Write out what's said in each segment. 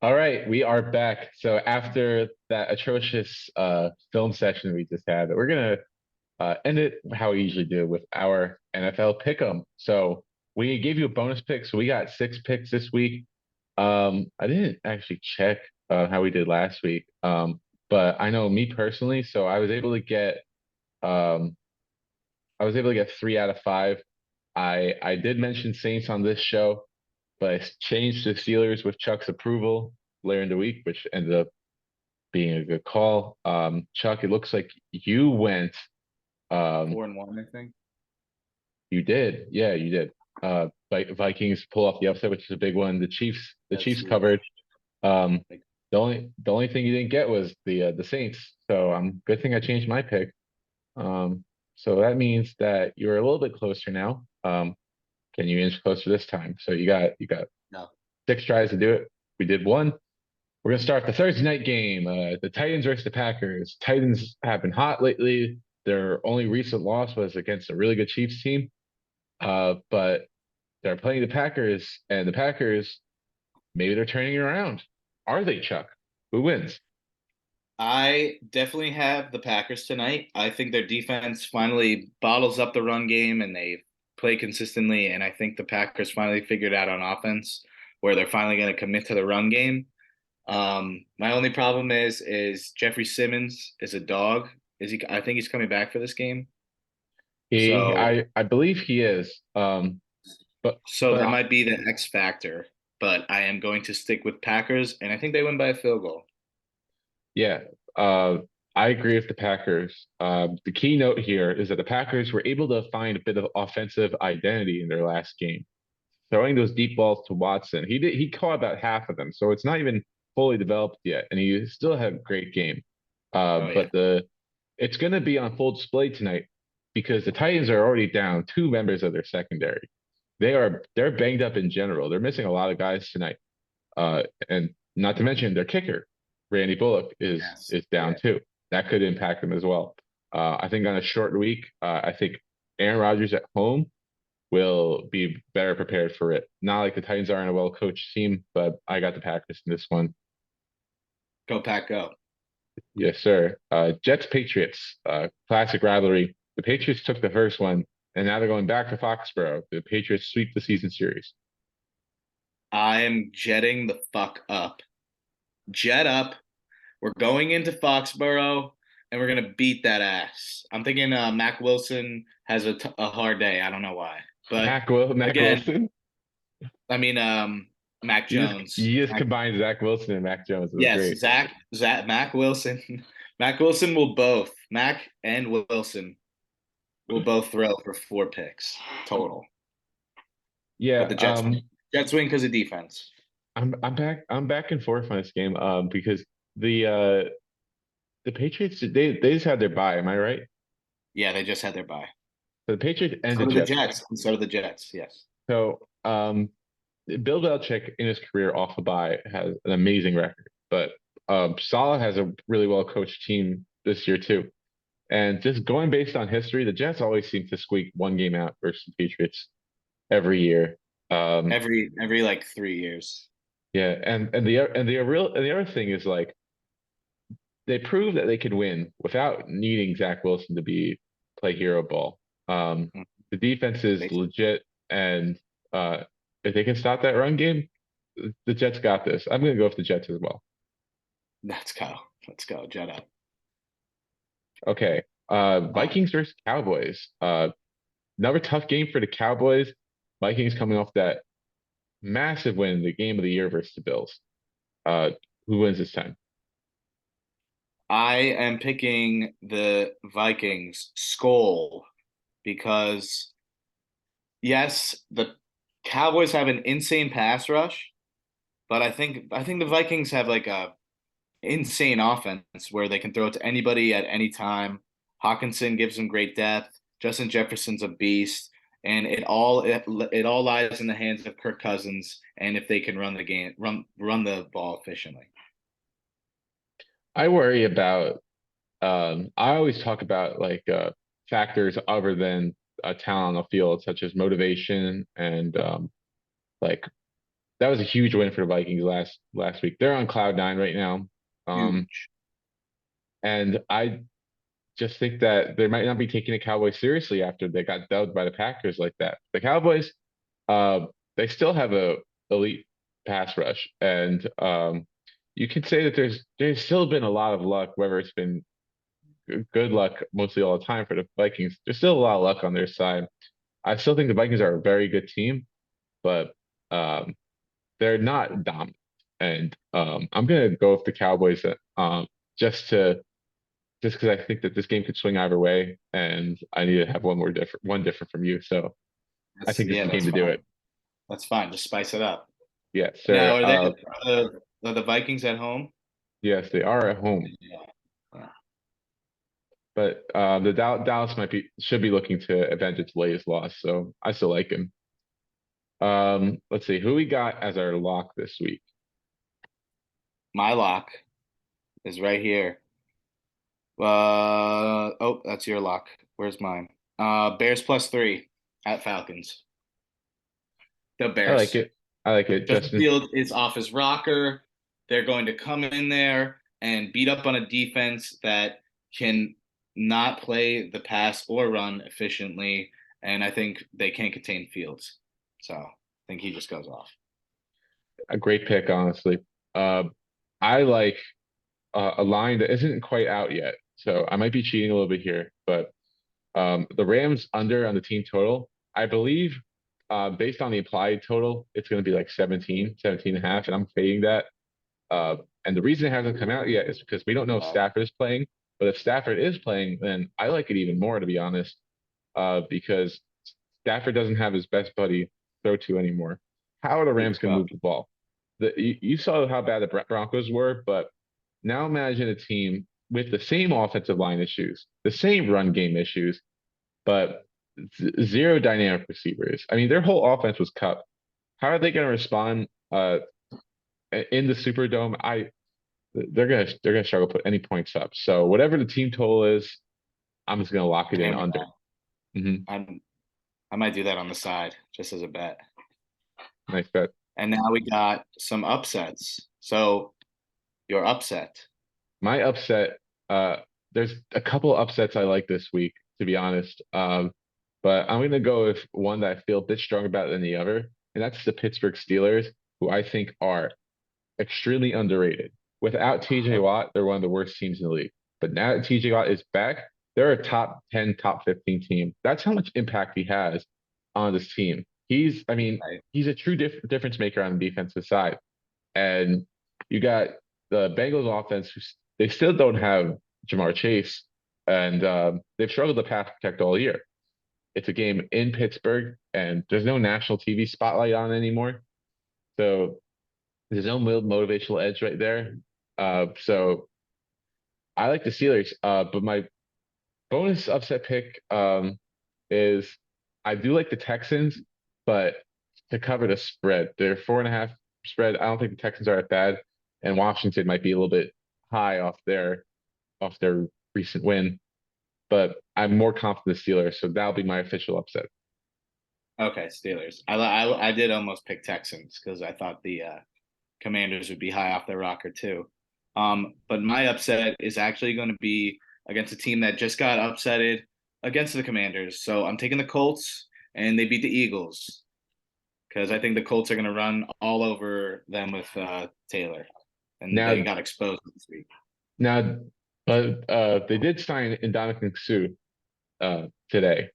All right, we are back. So after that atrocious film session we just had, we're gonna end it how we usually do with our NFL pick'em. So we gave you a bonus pick, so we got 6 picks this week. I didn't actually check how we did last week, but I know me personally, so um, I was able to get 3 out of 5. I did mention Saints on this show, but I changed to Steelers with Chuck's approval later in the week, which ended up being a good call. Chuck, it looks like you went. Um, 4-1, I think. you did, yeah, you did. Vikings pull off the upset, which is a big one. The That's Chiefs huge. covered. Um, Like, the only thing you didn't get was the Saints. So good thing I changed my pick. Um, so that means that you're a little bit closer now. Can you inch closer this time? So you got no. 6 tries to do it. We did one. We're gonna start the Thursday night game. The Titans versus the Packers. Titans have been hot lately. Their only recent loss was against a really good Chiefs team. But they're playing the Packers, and the Packers maybe they're turning it around. Are they, Chuck? Who wins? I definitely have the Packers tonight. I think their defense finally bottles up the run game and they play consistently. And I think the Packers finally figured out on offense where they're finally going to commit to the run game. My only problem is Jeffrey Simmons is a dog. Is he? I think he's coming back for this game. He, So I believe he is. But so but that might be the X factor. But I am going to stick with Packers, and I think they win by a field goal. Yeah, uh, I agree with the Packers. The key note here is that the Packers were able to find a bit of offensive identity in their last game, throwing those deep balls to Watson. He caught about half of them, so it's not even fully developed yet, and he still had a great game. Oh yeah. But it's going to be on full display tonight because the Titans are already down 2 members of their secondary. They're banged up in general. They're missing a lot of guys tonight. And not to mention their kicker, Randy Bullock, is Yes. is down Yeah. too. That could impact them as well. I think on a short week, I think Aaron Rodgers at home will be better prepared for it. Not like the Titans aren't a well-coached team, but I got the Packers in this one. Go Pack, go. Yes, sir. Jets Patriots, classic rivalry. The Patriots took the first one, and now they're going back to Foxborough. The Patriots sweep the season series. I am jetting the fuck up. Jet up. We're going into Foxborough and we're gonna beat that ass. I'm thinking Mac Wilson has a hard day. I don't know why, but Mac again, Wilson. I mean Mac Jones. You just combined Zach Wilson and Mac Jones. It was Yes, great. Mac Wilson. Mac Wilson will both. Mac and Wilson will both throw for 4 picks total. But Yeah, the Jets win because of defense. I'm back and forth on this game because the uh the Patriots they just had their bye, am I right? Yeah, they just had their bye. So the Patriots and So the do the Jets. Jets, and so do the Jets. Yes. So Bill Belichick in his career off the bye has an amazing record, but Saleh has a really well coached team this year too. And just going based on history, the Jets always seem to squeak one game out versus the Patriots every year. Um, Every like 3 years. yeah, and the other thing is like they proved that they could win without needing Zach Wilson to be play hero ball. Um, Mhm. the defense is legit, and uh, if they can stop that run game, the Jets got this. I'm gonna go with the Jets as well. Let's go. Let's go. Jet up. Okay. Oh, Vikings versus Cowboys. Another tough game for the Cowboys. Vikings coming off that massive win, the game of the year versus the Bills. Uh, who wins this time? I am picking the Vikings skull because yes, the Cowboys have an insane pass rush, but I think the Vikings have like a insane offense where they can throw it to anybody at any time. Hawkinson gives them great depth. Justin Jefferson's a beast, and it all lies in the hands of Kirk Cousins and if they can run the game, run the ball efficiently. I worry about. I always talk about like factors other than talent on the field, such as motivation and like that was a huge win for the Vikings last week. They're on cloud nine right now. Um, Huge. and I just think that they might not be taking the Cowboys seriously after they got dubbed by the Packers like that. The Cowboys, uh, they still have a elite pass rush, and you can say that there's still been a lot of luck, whether it's been good luck mostly all the time for the Vikings. There's still a lot of luck on their side. I still think the Vikings are a very good team, but um, they're not dominant. And I'm gonna go with the Cowboys just to just because I think that this game could swing either way, and I need to have one different from you. So I think this is Yeah, the game that's to do it. fine. That's fine. Just spice it up. Yes, Now, sir. are the Vikings at home? Yes, they are at home, Yeah. but the Dallas might be should be looking to avenge its latest loss. So I still like him. Let's see who we got as our lock this week. My lock is right here. Oh, that's your lock. Where's mine? Bears +3 at Falcons. The I like Bears. it. I like it. Justin Justin. Field is off his rocker. They're going to come in there and beat up on a defense that can not play the pass or run efficiently. And I think they can't contain Fields. So I think he just goes off. A great pick, honestly. Uh, I like a line that isn't quite out yet, so I might be cheating a little bit here, but the Rams under on the team total, I believe, based on the implied total, it's going to be like 17 and a half, and I'm fading that. And the reason it hasn't come out yet is because we don't know if Stafford is playing. But if Stafford is playing, then I like it even more, to be honest, because Stafford doesn't have his best buddy to throw to anymore. How are the Cooper Rams going to Kupp. move the ball? You saw how bad the Broncos were, but now imagine a team with the same offensive line issues, the same run game issues, but zero dynamic receivers. I mean, their whole offense was cut. How are they going to respond in the Superdome? They're gonna struggle to put any points up. So whatever the team total is, I'm just gonna lock it in Hammer under. that. Hmm. I might do that on the side just as a bet. Nice bet. And now we got some upsets. So your upset. My upset, uh, there's a couple upsets I like this week, to be honest. But I'm gonna go with one that I feel a bit stronger about than the other, and that's the Pittsburgh Steelers, who I think are extremely underrated. Without TJ Watt, they're one of the worst teams in the league. But now that TJ Watt is back, they're a top 10, top 15 team. That's how much impact he has on this team. I mean, Right. he's a true difference maker on the defensive side. And you got the Bengals offense, they still don't have Jamar Chase, and they've struggled to pass protect all year. It's a game in Pittsburgh, and there's no national TV spotlight on anymore. So there's no motivational edge right there. So I like the Steelers. But my bonus upset pick is I do like the Texans, but to cover the spread, they're 4.5 spread. I don't think the Texans are that bad, and Washington might be a little bit high off their recent win. But I'm more confident the Steelers, so that'll be my official upset. Okay, Steelers. I did almost pick Texans because I thought the Commanders would be high off their rocker too. But my upset is actually going to be against a team that just got upsetted against the Commanders. So I'm taking the Colts, and they beat the Eagles because I think the Colts are going to run all over them with Taylor, and they Now, got exposed this week. now, but they did sign Ndamukong Suh today.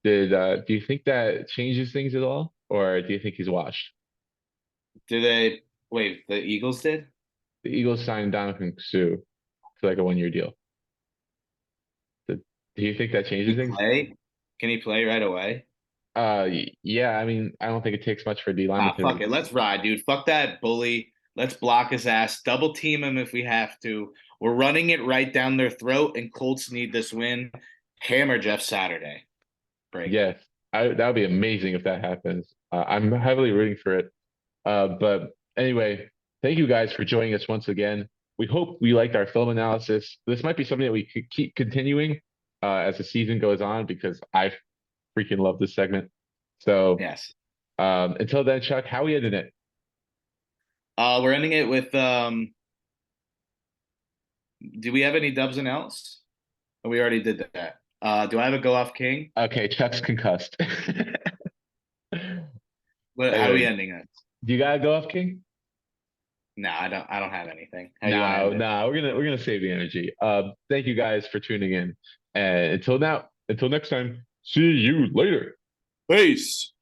Do you think that changes things at all, or do you think he's washed? Do they wait? The Eagles did. The Eagles signed Ndamukong Suh for like a 1 year deal. Do, do you think that changes Can he things? play? Can he play right away? Yeah. I mean, I don't think it takes much for D lineman Ah, fuck to. it. Let's ride, dude. Fuck that bully. Let's block his ass. Double team him if we have to. We're running it right down their throat, and Colts need this win. Hammer Jeff Saturday. Break. Yes, that would be amazing if that happens. I'm heavily rooting for it. But anyway, thank you guys for joining us once again. We hope you liked our film analysis. This might be something that we could keep continuing as the season goes on because I freaking love this segment. So Yes. until then, Chuck, how we ending it? We're ending it with do we have any dubs and L's? Oh, we already did that. Do I have a go off king? Okay, Chuck's concussed. What, how are we Anyway, ending it? do you gotta go off king? No, I don't have anything. How do you want to No, end it? no, we're gonna save the energy. Thank you guys for tuning in. And until next time, see you later. Peace.